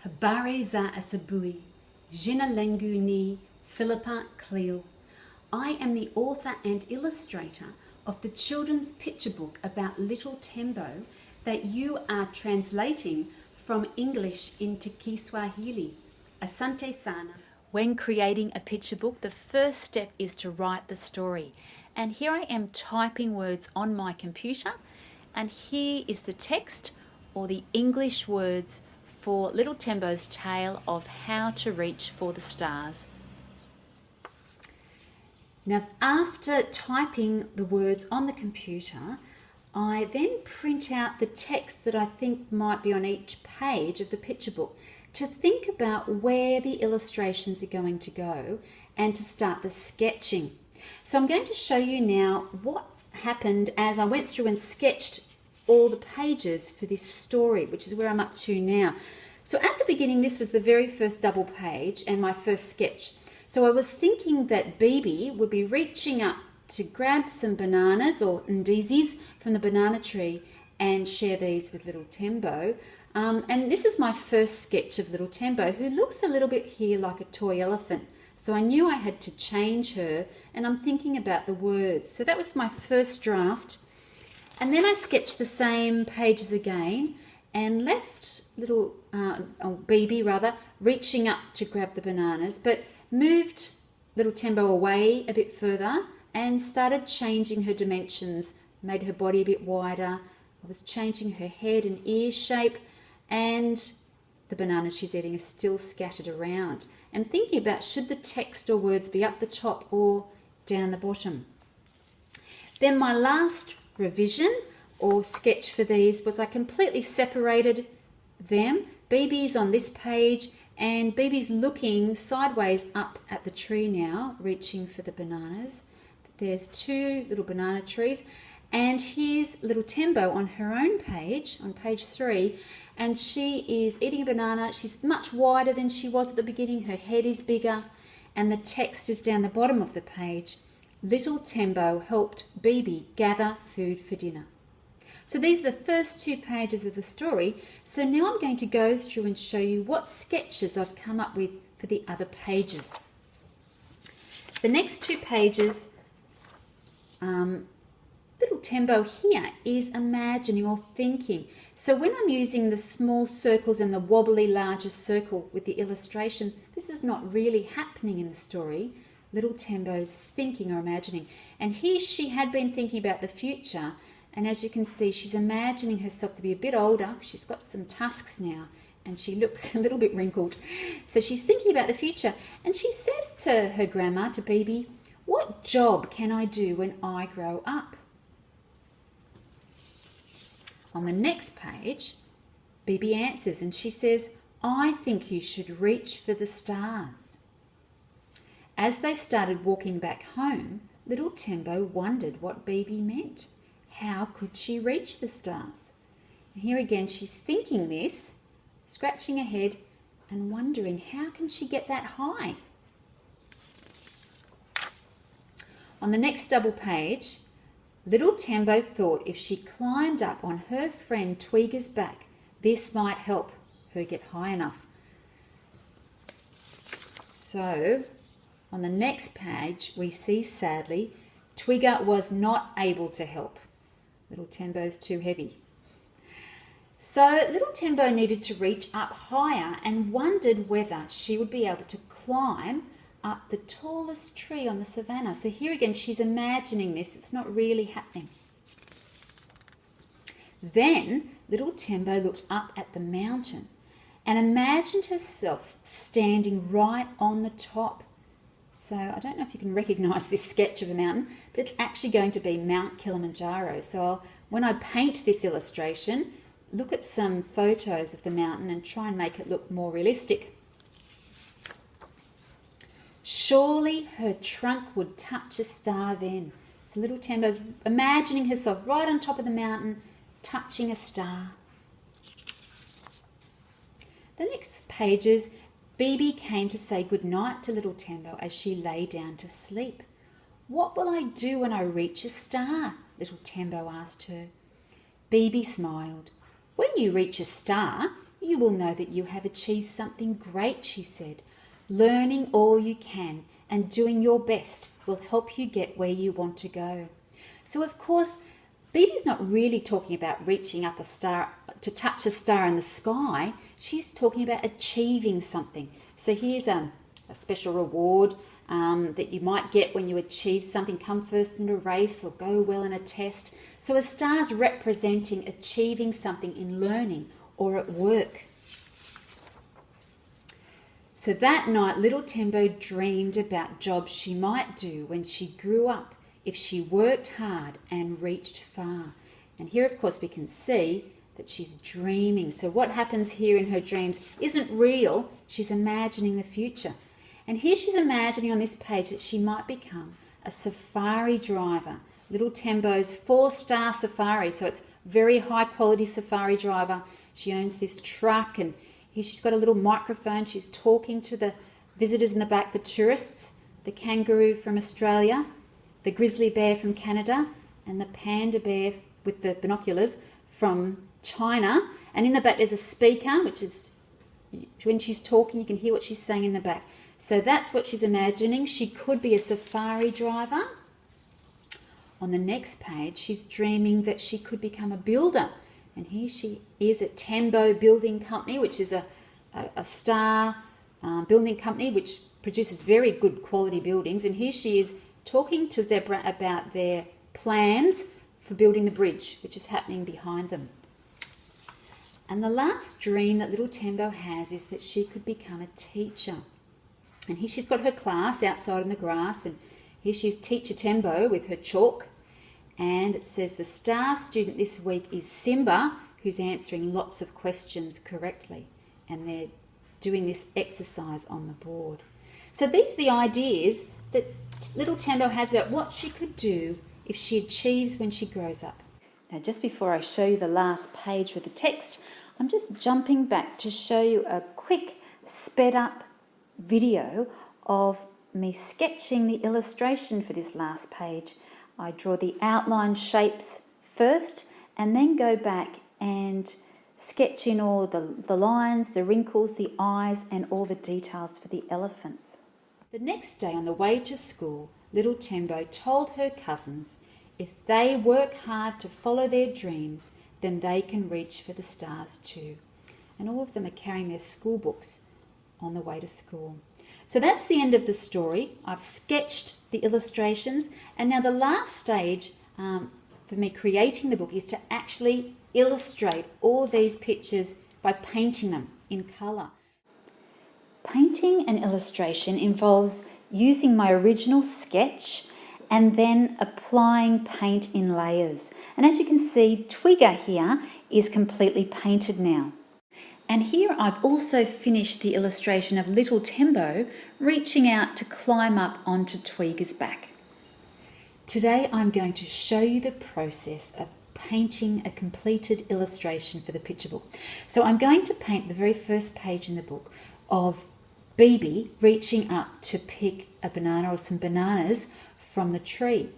Habari za asubuhi. Jina langu ni Philippa Cleall. I am the author and illustrator of the children's picture book about Little Tembo that you are translating from English into KiSwahili. Asante sana. When creating a picture book, the first step is to write the story. And here I am typing words on my computer, and here is the text or the English words for Little Tembo's tale of how to reach for the stars. Now, after typing the words on the computer, I then print out the text that I think might be on each page of the picture book to think about where the illustrations are going to go and to start the sketching. So I'm going to show you now what happened as I went through and sketched all the pages for this story, which is where I'm up to now. So at the beginning, this was the very first double page and my first sketch. So I was thinking that Bibi would be reaching up to grab some bananas or ndizis from the banana tree and share these with Little Tembo. And this is my first sketch of Little Tembo, who looks a little bit here like a toy elephant. So I knew I had to change her, and I'm thinking about the words. So that was my first draft. And then I sketched the same pages again and left little Bibi reaching up to grab the bananas, but moved Little Tembo away a bit further and started changing her dimensions, made her body a bit wider. I was changing her head and ear shape, and the bananas she's eating are still scattered around. And thinking about should the text or words be up the top or down the bottom. Then my last revision or sketch for these was I completely separated them. Bibi's on this page and Bibi's looking sideways up at the tree now, reaching for the bananas. There's two little banana trees, and here's Little Tembo on her own page, on page 3, and she is eating a banana. She's much wider than she was at the beginning. Her head is bigger, and the text is down the bottom of the page. Little Tembo helped Bibi gather food for dinner. So these are the first 2 pages of the story. So now I'm going to go through and show you what sketches I've come up with for the other pages. The next 2 pages, Little Tembo here is imagining or thinking. So when I'm using the small circles and the wobbly larger circle with the illustration, this is not really happening in the story. Little Tembo's thinking or imagining. And here she had been thinking about the future, and as you can see, she's imagining herself to be a bit older. She's got some tusks now, and she looks a little bit wrinkled. So she's thinking about the future, and she says to her grandma, to Bibi, "What job can I do when I grow up?" On the next page, Bibi answers, and she says, "I think you should reach for the stars." As they started walking back home, Little Tembo wondered what Bibi meant. How could she reach the stars? And here again, she's thinking this, scratching her head and wondering how can she get that high? On the next double page, Little Tembo thought if she climbed up on her friend Twiga's back, this might help her get high enough. So, on the next page, we see sadly, Twiga was not able to help. Little Tembo's too heavy. So Little Tembo needed to reach up higher and wondered whether she would be able to climb up the tallest tree on the savannah. So here again, she's imagining this. It's not really happening. Then Little Tembo looked up at the mountain and imagined herself standing right on the top. So I don't know if you can recognise this sketch of a mountain, but it's actually going to be Mount Kilimanjaro. So when I paint this illustration, look at some photos of the mountain and try and make it look more realistic. Surely her trunk would touch a star then. So Little Tembo's imagining herself right on top of the mountain, touching a star. The next pages, Bibi came to say goodnight to Little Tembo as she lay down to sleep. "What will I do when I reach a star?" Little Tembo asked her. Bibi smiled. "When you reach a star, you will know that you have achieved something great, she said. Learning all you can and doing your best will help you get where you want to go. So of course, Bibi's not really talking about reaching up a star to touch a star in the sky. She's talking about achieving something. So here's a special reward that you might get when you achieve something, come first in a race or go well in a test. So a star's representing achieving something in learning or at work. So that night, little Tembo dreamed about jobs she might do when she grew up if she worked hard and reached far. And here, of course, we can see that she's dreaming. So what happens here in her dreams isn't real. She's imagining the future. And here she's imagining on this page that she might become a safari driver. Little Tembo's 4-star safari. So it's very high quality safari driver. She owns this truck, and here she's got a little microphone. She's talking to the visitors in the back, the tourists, the kangaroo from Australia, the grizzly bear from Canada, and the panda bear with the binoculars from China. And in the back there's a speaker, which is when she's talking, you can hear what she's saying in the back. So that's what she's imagining. She could be a safari driver. On the next page, she's dreaming that she could become a builder. And here she is at Tembo Building Company, which is a star building company which produces very good quality buildings. And here she is talking to Zebra about their plans for building the bridge, which is happening behind them. And the last dream that little Tembo has is that she could become a teacher. And here she's got her class outside in the grass, and here she's Teacher Tembo with her chalk. And it says the star student this week is Simba, who's answering lots of questions correctly. And they're doing this exercise on the board. So these are the ideas that little Tembo has about what she could do if she achieves when she grows up. Now, just before I show you the last page with the text, I'm just jumping back to show you a quick sped up video of me sketching the illustration for this last page. I draw the outline shapes first and then go back and sketch in all the lines, the wrinkles, the eyes, and all the details for the elephants. The next day on the way to school, little Tembo told her cousins if they work hard to follow their dreams, then they can reach for the stars too. And all of them are carrying their school books on the way to school. So that's the end of the story. I've sketched the illustrations, and now the last stage for me creating the book is to actually illustrate all these pictures by painting them in colour. Painting an illustration involves using my original sketch and then applying paint in layers. And as you can see, Twigger here is completely painted now. And here I've also finished the illustration of little Tembo reaching out to climb up onto Twigger's back. Today I'm going to show you the process of painting a completed illustration for the picture book. So I'm going to paint the very first page in the book of Bibi reaching up to pick a banana or some bananas from the tree.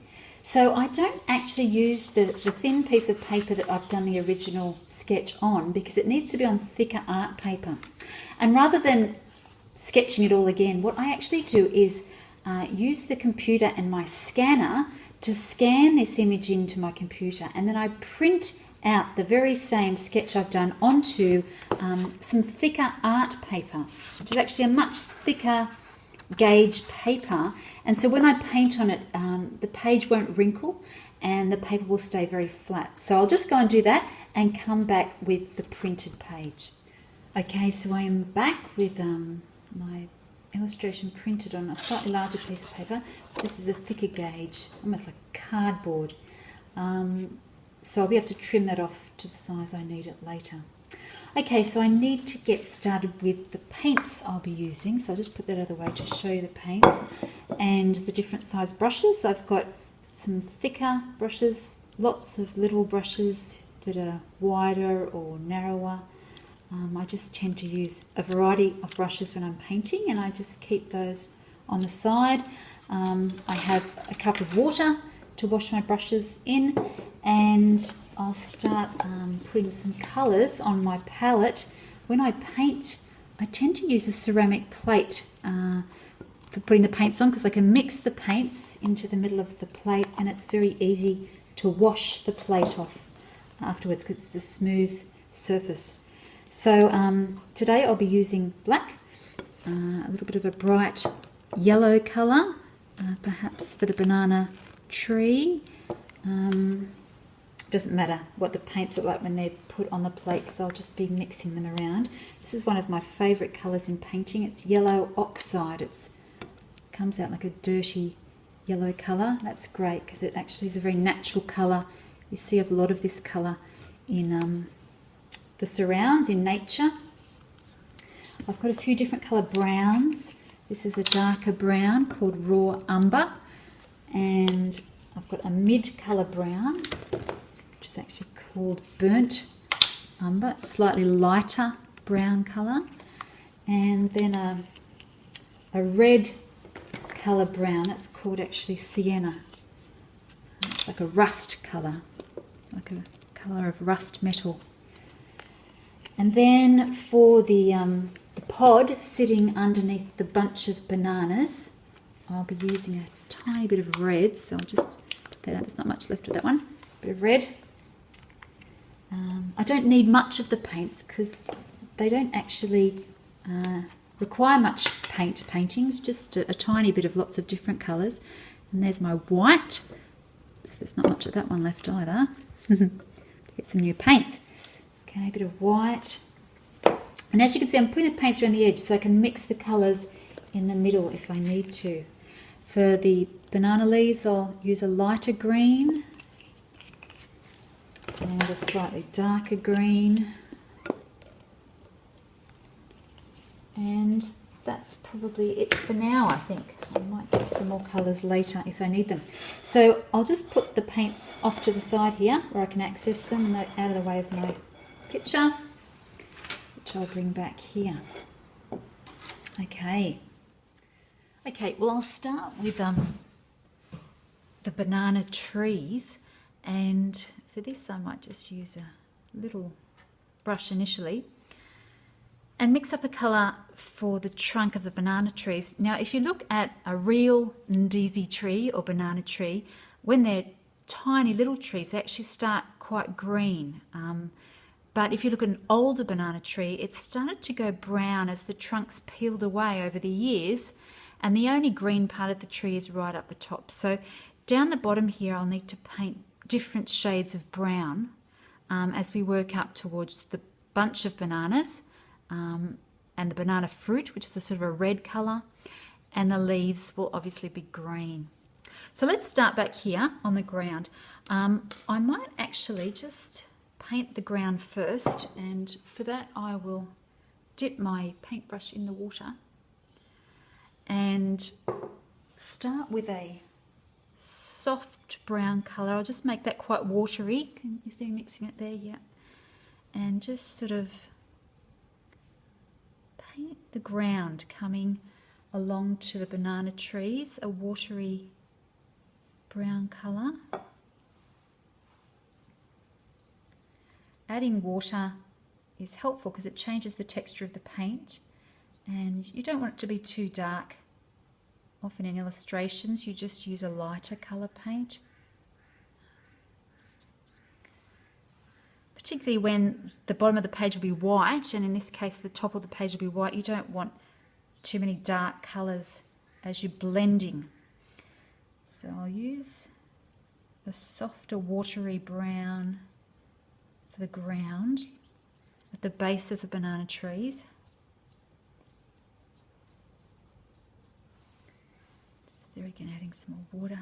So I don't actually use the thin piece of paper that I've done the original sketch on, because it needs to be on thicker art paper. And rather than sketching it all again, what I actually do is use the computer and my scanner to scan this image into my computer, and then I print out the very same sketch I've done onto some thicker art paper, which is actually a much thicker gauge paper. And so when I paint on it, the page won't wrinkle and the paper will stay very flat. So I'll just go and do that and come back with the printed page. Okay, so I am back with my illustration printed on a slightly larger piece of paper. This is a thicker gauge, almost like cardboard. So I'll be able to trim that off to the size I need it later. Okay, so I need to get started with the paints I'll be using. So I'll just put that out of the way to show you the paints and the different size brushes. I've got some thicker brushes, lots of little brushes that are wider or narrower. I just tend to use a variety of brushes when I'm painting, and I just keep those on the side. I have a cup of water to wash my brushes in, and I'll start putting some colours on my palette. when I paint, I tend to use a ceramic plate for putting the paints on, because I can mix the paints into the middle of the plate and it's very easy to wash the plate off afterwards because it's a smooth surface. So today I'll be using black, a little bit of a bright yellow colour, perhaps for the banana tree. Doesn't matter what the paints look like when they're put on the plate, because I'll just be mixing them around. This is one of my favourite colours in painting. It's yellow oxide. It comes out like a dirty yellow colour. That's great because it actually is a very natural colour. You see a lot of this colour in the surrounds, in nature. I've got a few different colour browns. This is a darker brown called raw umber, and I've got a mid colour brown, which is actually called burnt umber. It's slightly lighter brown colour, and then a red colour brown. That's called actually sienna. It's like a rust colour, like a colour of rust metal. And then for the pod sitting underneath the bunch of bananas, I'll be using a tiny bit of red. So I'll just put that out. There's not much left of that one. A bit of red. I don't need much of the paints because they don't actually require much paintings, just a tiny bit of lots of different colours. And there's my white. So there's not much of that one left either. Get some new paints. Okay, a bit of white. And as you can see, I'm putting the paints around the edge so I can mix the colours in the middle if I need to. For the banana leaves, I'll use a lighter green and a slightly darker green. And that's probably it for now, I think. I might get some more colours later if I need them. So I'll just put the paints off to the side here where I can access them and they're out of the way of my picture, which I'll bring back here. Okay, well I'll start with the banana trees, and for this I might just use a little brush initially and mix up a colour for the trunk of the banana trees. Now if you look at a real ndizi tree or banana tree, when they're tiny little trees they actually start quite green. But if you look at an older banana tree, it started to go brown as the trunks peeled away over the years, and the only green part of the tree is right up the top. So down the bottom here I'll need to paint different shades of brown as we work up towards the bunch of bananas and the banana fruit, which is a sort of a red colour, and the leaves will obviously be green. So let's start back here on the ground. I might actually just paint the ground first, and for that I will dip my paintbrush in the water and start with a soft brown colour. I'll just make that quite watery. Can you see me mixing it there? Yeah. And just sort of paint the ground coming along to the banana trees, a watery brown colour. Adding water is helpful because it changes the texture of the paint, and you don't want it to be too dark. Often in illustrations you just use a lighter colour paint, particularly when the bottom of the page will be white, and in this case the top of the page will be white. You don't want too many dark colours as you're blending. So I'll use a softer watery brown for the ground at the base of the banana trees. Just there again, adding some more water.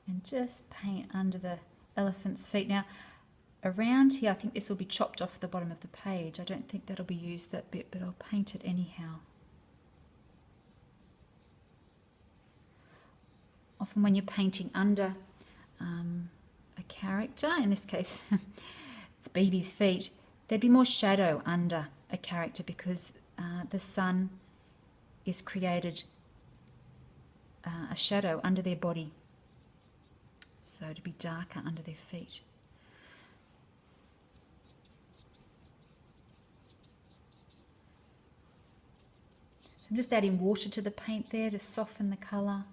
And just paint under the elephant's feet. Now around here I think this will be chopped off the bottom of the page. I don't think that'll be used that bit, but I'll paint it anyhow. Often when you're painting under a character, in this case it's Bibi's feet, there'd be more shadow under a character because the sun is created a shadow under their body. so to be darker under their feet. So I'm just adding water to the paint there to soften the colour,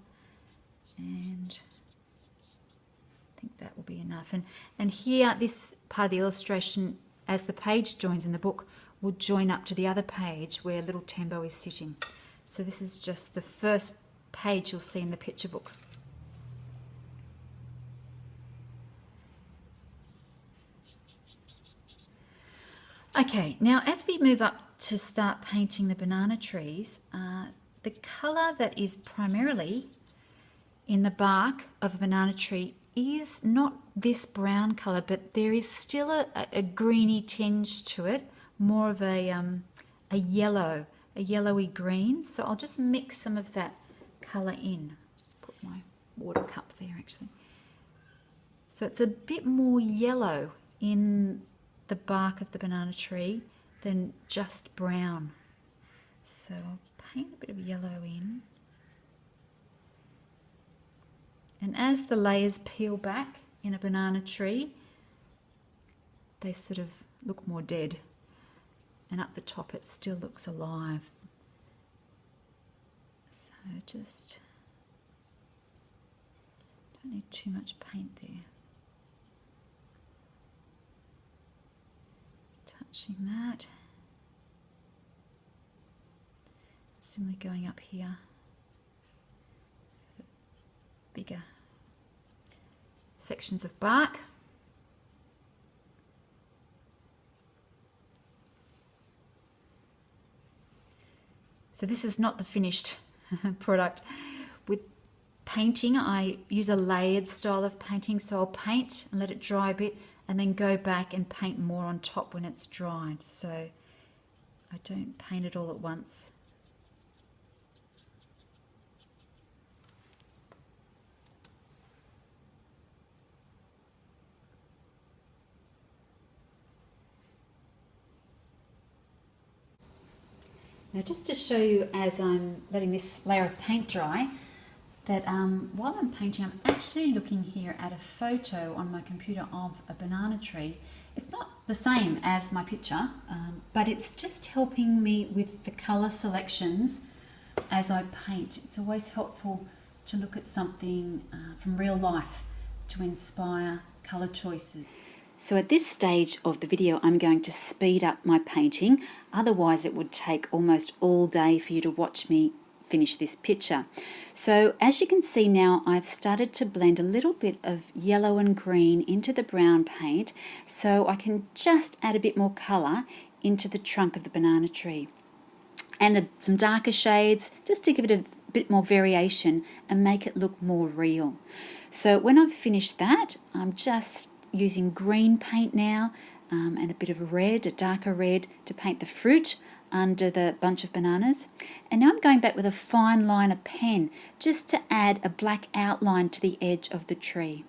and I think that will be enough. And here, this part of the illustration, as the page joins in the book, will join up to the other page where little Tembo is sitting. So this is just the first page you'll see in the picture book. Okay, now as we move up to start painting the banana trees, the colour that is primarily in the bark of a banana tree is not this brown colour, but there is still a greeny tinge to it, more of a yellowy green. So I'll just mix some of that colour in. Just put my water cup there actually. So it's a bit more yellow in the bark of the banana tree than just brown. So I'll paint a bit of yellow in. And as the layers peel back in a banana tree, they sort of look more dead. And up the top it still looks alive. So just don't need too much paint there. Touching that. Similarly going up here. Bigger sections of bark. So this is not the finished product. With painting, I use a layered style of painting, so I'll paint and let it dry a bit and then go back and paint more on top when it's dried. So I don't paint it all at once. Now just to show you as I'm letting this layer of paint dry, that while I'm painting, I'm actually looking here at a photo on my computer of a banana tree. It's not the same as my picture, but it's just helping me with the colour selections as I paint. It's always helpful to look at something from real life to inspire colour choices. So at this stage of the video, I'm going to speed up my painting. Otherwise, it would take almost all day for you to watch me finish this picture. So as you can see now, I've started to blend a little bit of yellow and green into the brown paint, so I can just add a bit more colour into the trunk of the banana tree. And some darker shades, just to give it a bit more variation and make it look more real. So when I've finished that, I'm just using green paint now and a bit of red, a darker red, to paint the fruit under the bunch of bananas. And now I'm going back with a fine liner pen just to add a black outline to the edge of the tree.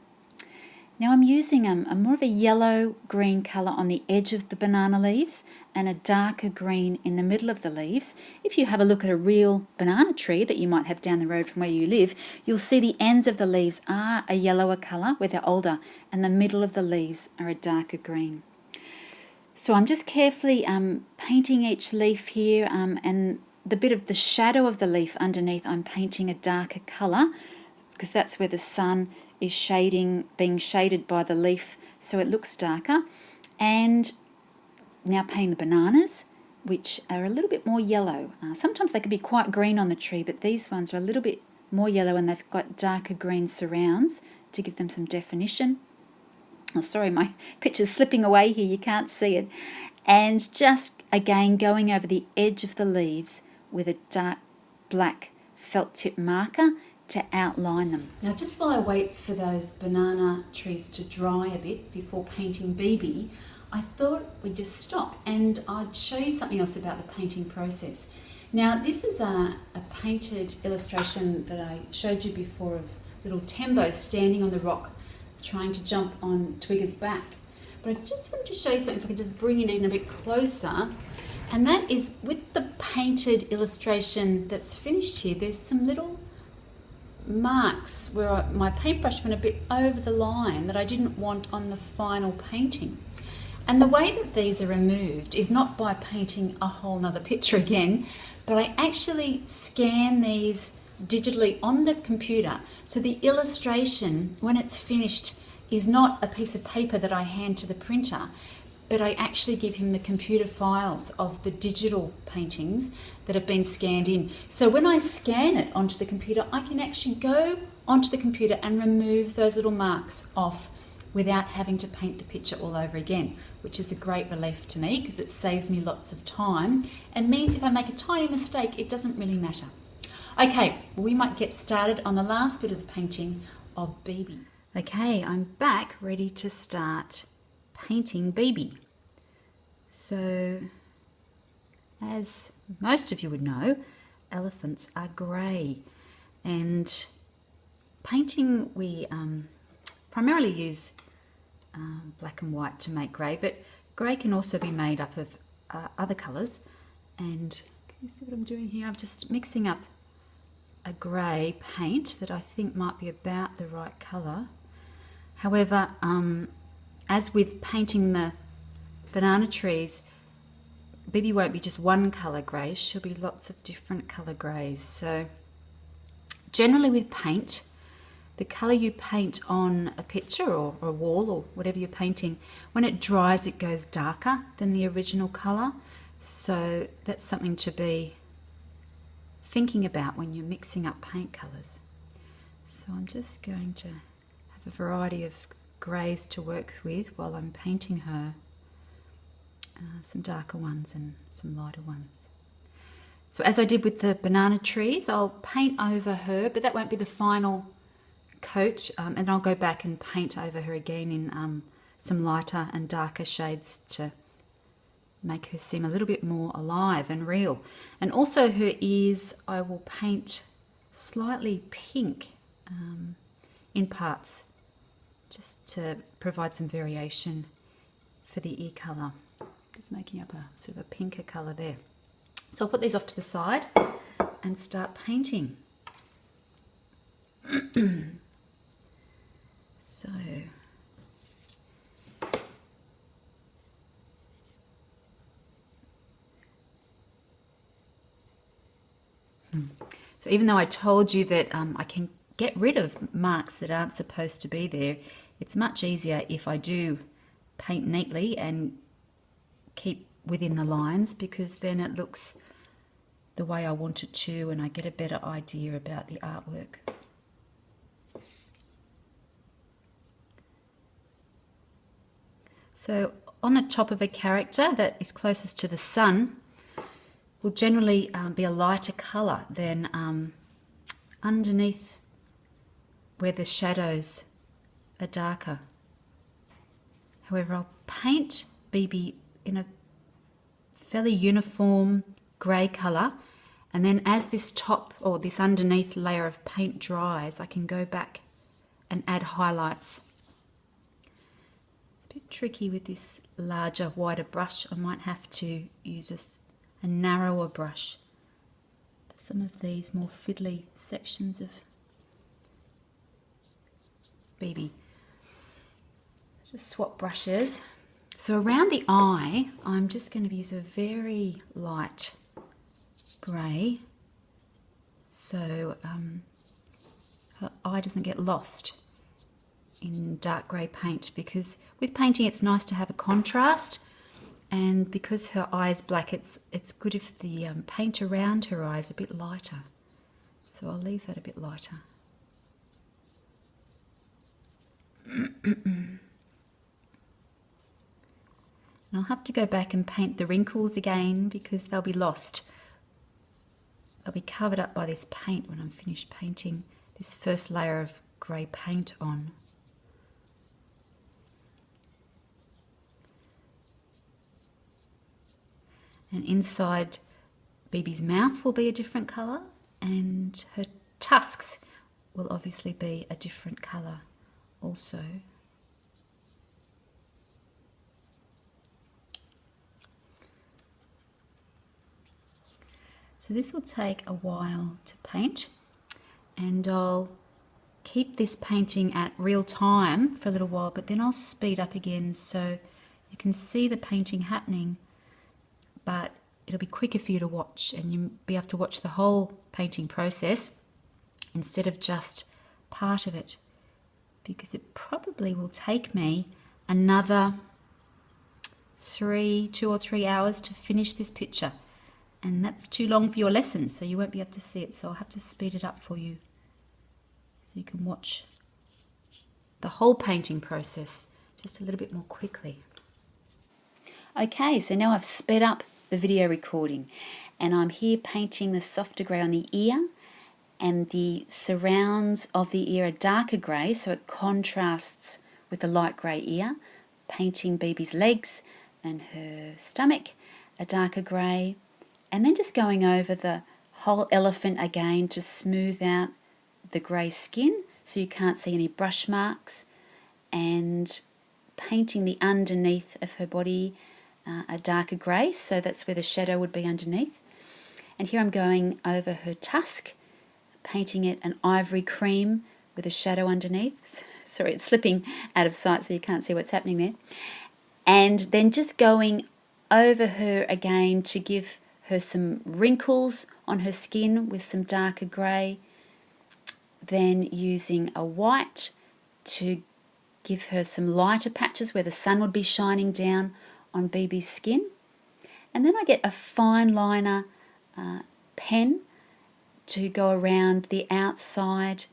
Now I'm using a more of a yellow-green colour on the edge of the banana leaves and a darker green in the middle of the leaves. If you have a look at a real banana tree that you might have down the road from where you live, you'll see the ends of the leaves are a yellower colour where they're older, and the middle of the leaves are a darker green. So I'm just carefully painting each leaf here, and the bit of the shadow of the leaf underneath I'm painting a darker colour, because that's where the sun is being shaded by the leaf, so it looks darker. And now painting the bananas, which are a little bit more yellow. Sometimes they can be quite green on the tree, but these ones are a little bit more yellow and they've got darker green surrounds to give them some definition. Oh, sorry, my picture's slipping away here, you can't see it. And just again going over the edge of the leaves with a dark black felt tip marker to outline them. Now just while I wait for those banana trees to dry a bit before painting BB, I thought we'd just stop and I'd show you something else about the painting process. Now this is a painted illustration that I showed you before of little Tembo standing on the rock trying to jump on Twigger's back. But I just wanted to show you something, if I could just bring it in a bit closer. And that is with the painted illustration that's finished here, there's some little marks where my paintbrush went a bit over the line that I didn't want on the final painting. And the way that these are removed is not by painting a whole nother picture again, but I actually scan these digitally on the computer. So the illustration, when it's finished, is not a piece of paper that I hand to the printer, but I actually give him the computer files of the digital paintings that have been scanned in. So when I scan it onto the computer, I can actually go onto the computer and remove those little marks off without having to paint the picture all over again, which is a great relief to me because it saves me lots of time and means if I make a tiny mistake, it doesn't really matter. Okay, we might get started on the last bit of the painting of Bibi. Okay, I'm back ready to start painting Bibi. So, as most of you would know, elephants are grey, and painting we primarily use black and white to make grey, but grey can also be made up of other colours. And can you see what I'm doing here? I'm just mixing up a grey paint that I think might be about the right colour. However, as with painting the banana trees, Bibi won't be just one colour grey, she'll be lots of different colour greys. So generally with paint, the colour you paint on a picture or a wall or whatever you're painting, when it dries it goes darker than the original colour. So that's something to be thinking about when you're mixing up paint colours. So I'm just going to have a variety of greys to work with while I'm painting her, some darker ones and some lighter ones. So as I did with the banana trees, I'll paint over her, but that won't be the final coat, and I'll go back and paint over her again in some lighter and darker shades to make her seem a little bit more alive and real. And also her ears I will paint slightly pink in parts, just to provide some variation for the ear colour. Just making up a sort of a pinker colour there. So I'll put these off to the side and start painting. So even though I told you that I can get rid of marks that aren't supposed to be there, it's much easier if I do paint neatly and keep within the lines, because then it looks the way I want it to and I get a better idea about the artwork. So on the top of a character that is closest to the sun will generally be a lighter colour than underneath where the shadows are darker. However, I'll paint Bibi in a fairly uniform grey colour, and then as this top or this underneath layer of paint dries, I can go back and add highlights. It's a bit tricky with this larger, wider brush. I might have to use a narrower brush for some of these more fiddly sections of Bibi. Just swap brushes. So around the eye, I'm just going to use a very light grey, so her eye doesn't get lost in dark grey paint, because with painting it's nice to have a contrast, and because her eye is black, it's good if the paint around her eye is a bit lighter. So I'll leave that a bit lighter. And I'll have to go back and paint the wrinkles again because they'll be lost. They'll be covered up by this paint when I'm finished painting this first layer of grey paint on. And inside Bibi's mouth will be a different colour, and her tusks will obviously be a different colour also. So this will take a while to paint, and I'll keep this painting at real time for a little while, but then I'll speed up again so you can see the painting happening, but it'll be quicker for you to watch, and you'll be able to watch the whole painting process instead of just part of it, because it probably will take me another 2 or 3 hours to finish this picture, and that's too long for your lesson, so you won't be able to see it, so I'll have to speed it up for you so you can watch the whole painting process just a little bit more quickly. Okay, so now I've sped up the video recording, and I'm here painting the softer grey on the ear, and the surrounds of the ear are darker grey, so it contrasts with the light grey ear. Painting Bibi's legs and her stomach a darker grey, and then just going over the whole elephant again to smooth out the grey skin so you can't see any brush marks, and painting the underneath of her body a darker grey, so that's where the shadow would be underneath. And here I'm going over her tusk, painting it an ivory cream with a shadow underneath. Sorry, it's slipping out of sight so you can't see what's happening there. And then just going over her again to give her some wrinkles on her skin with some darker grey. Then using a white to give her some lighter patches where the sun would be shining down on Bibi's skin. And then I get a fine liner pen to go around the outside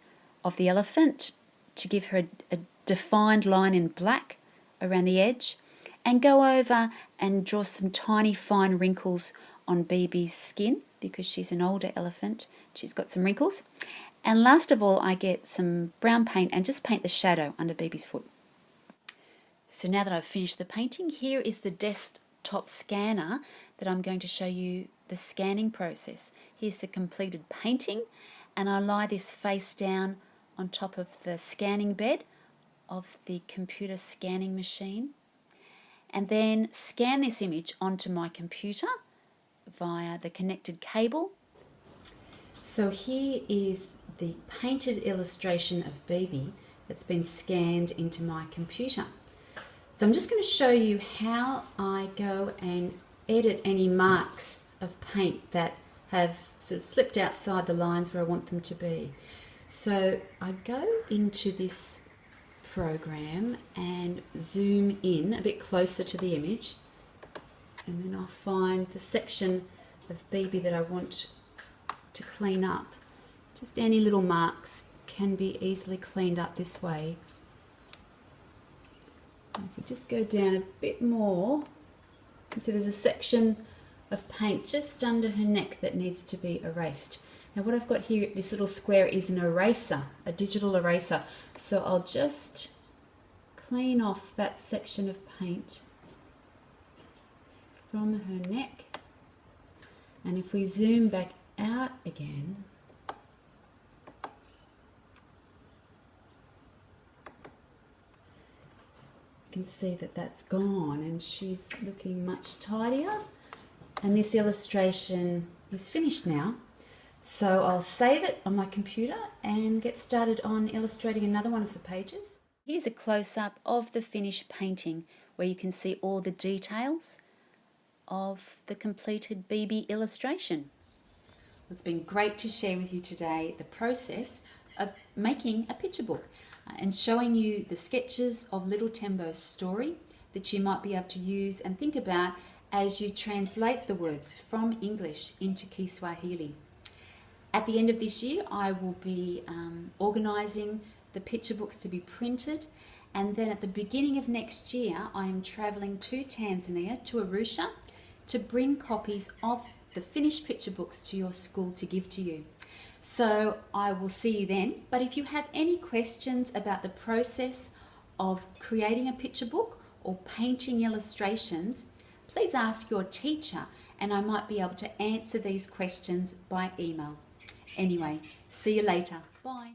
of the elephant to give her a defined line in black around the edge, and go over and draw some tiny fine wrinkles on Bibi's skin because she's an older elephant. She's got some wrinkles. And last of all, I get some brown paint and just paint the shadow under Bibi's foot. So now that I've finished the painting, here is the desktop scanner that I'm going to show you the scanning process. Here's the completed painting, and I lie this face down on top of the scanning bed of the computer scanning machine, and then scan this image onto my computer via the connected cable. So here is the painted illustration of Bibi that's been scanned into my computer. So I'm just going to show you how I go and edit any marks of paint that have sort of slipped outside the lines where I want them to be. So I go into this program and zoom in a bit closer to the image, and then I'll find the section of Bibi that I want to clean up. Just any little marks can be easily cleaned up this way. And if we just go down a bit more, you can see there's a section of paint just under her neck that needs to be erased. Now what I've got here, this little square, is an eraser, a digital eraser. So I'll just clean off that section of paint from her neck. And if we zoom back out again, you can see that that's gone and she's looking much tidier. And this illustration is finished now. So I'll save it on my computer and get started on illustrating another one of the pages. Here's a close-up of the finished painting where you can see all the details of the completed Bibi illustration. It's been great to share with you today the process of making a picture book and showing you the sketches of Little Tembo's story that you might be able to use and think about as you translate the words from English into KiSwahili. At the end of this year, I will be organising the picture books to be printed, and then at the beginning of next year, I am travelling to Tanzania, to Arusha, to bring copies of the finished picture books to your school to give to you. So I will see you then, but if you have any questions about the process of creating a picture book or painting illustrations, please ask your teacher and I might be able to answer these questions by email. Anyway, see you later. Bye.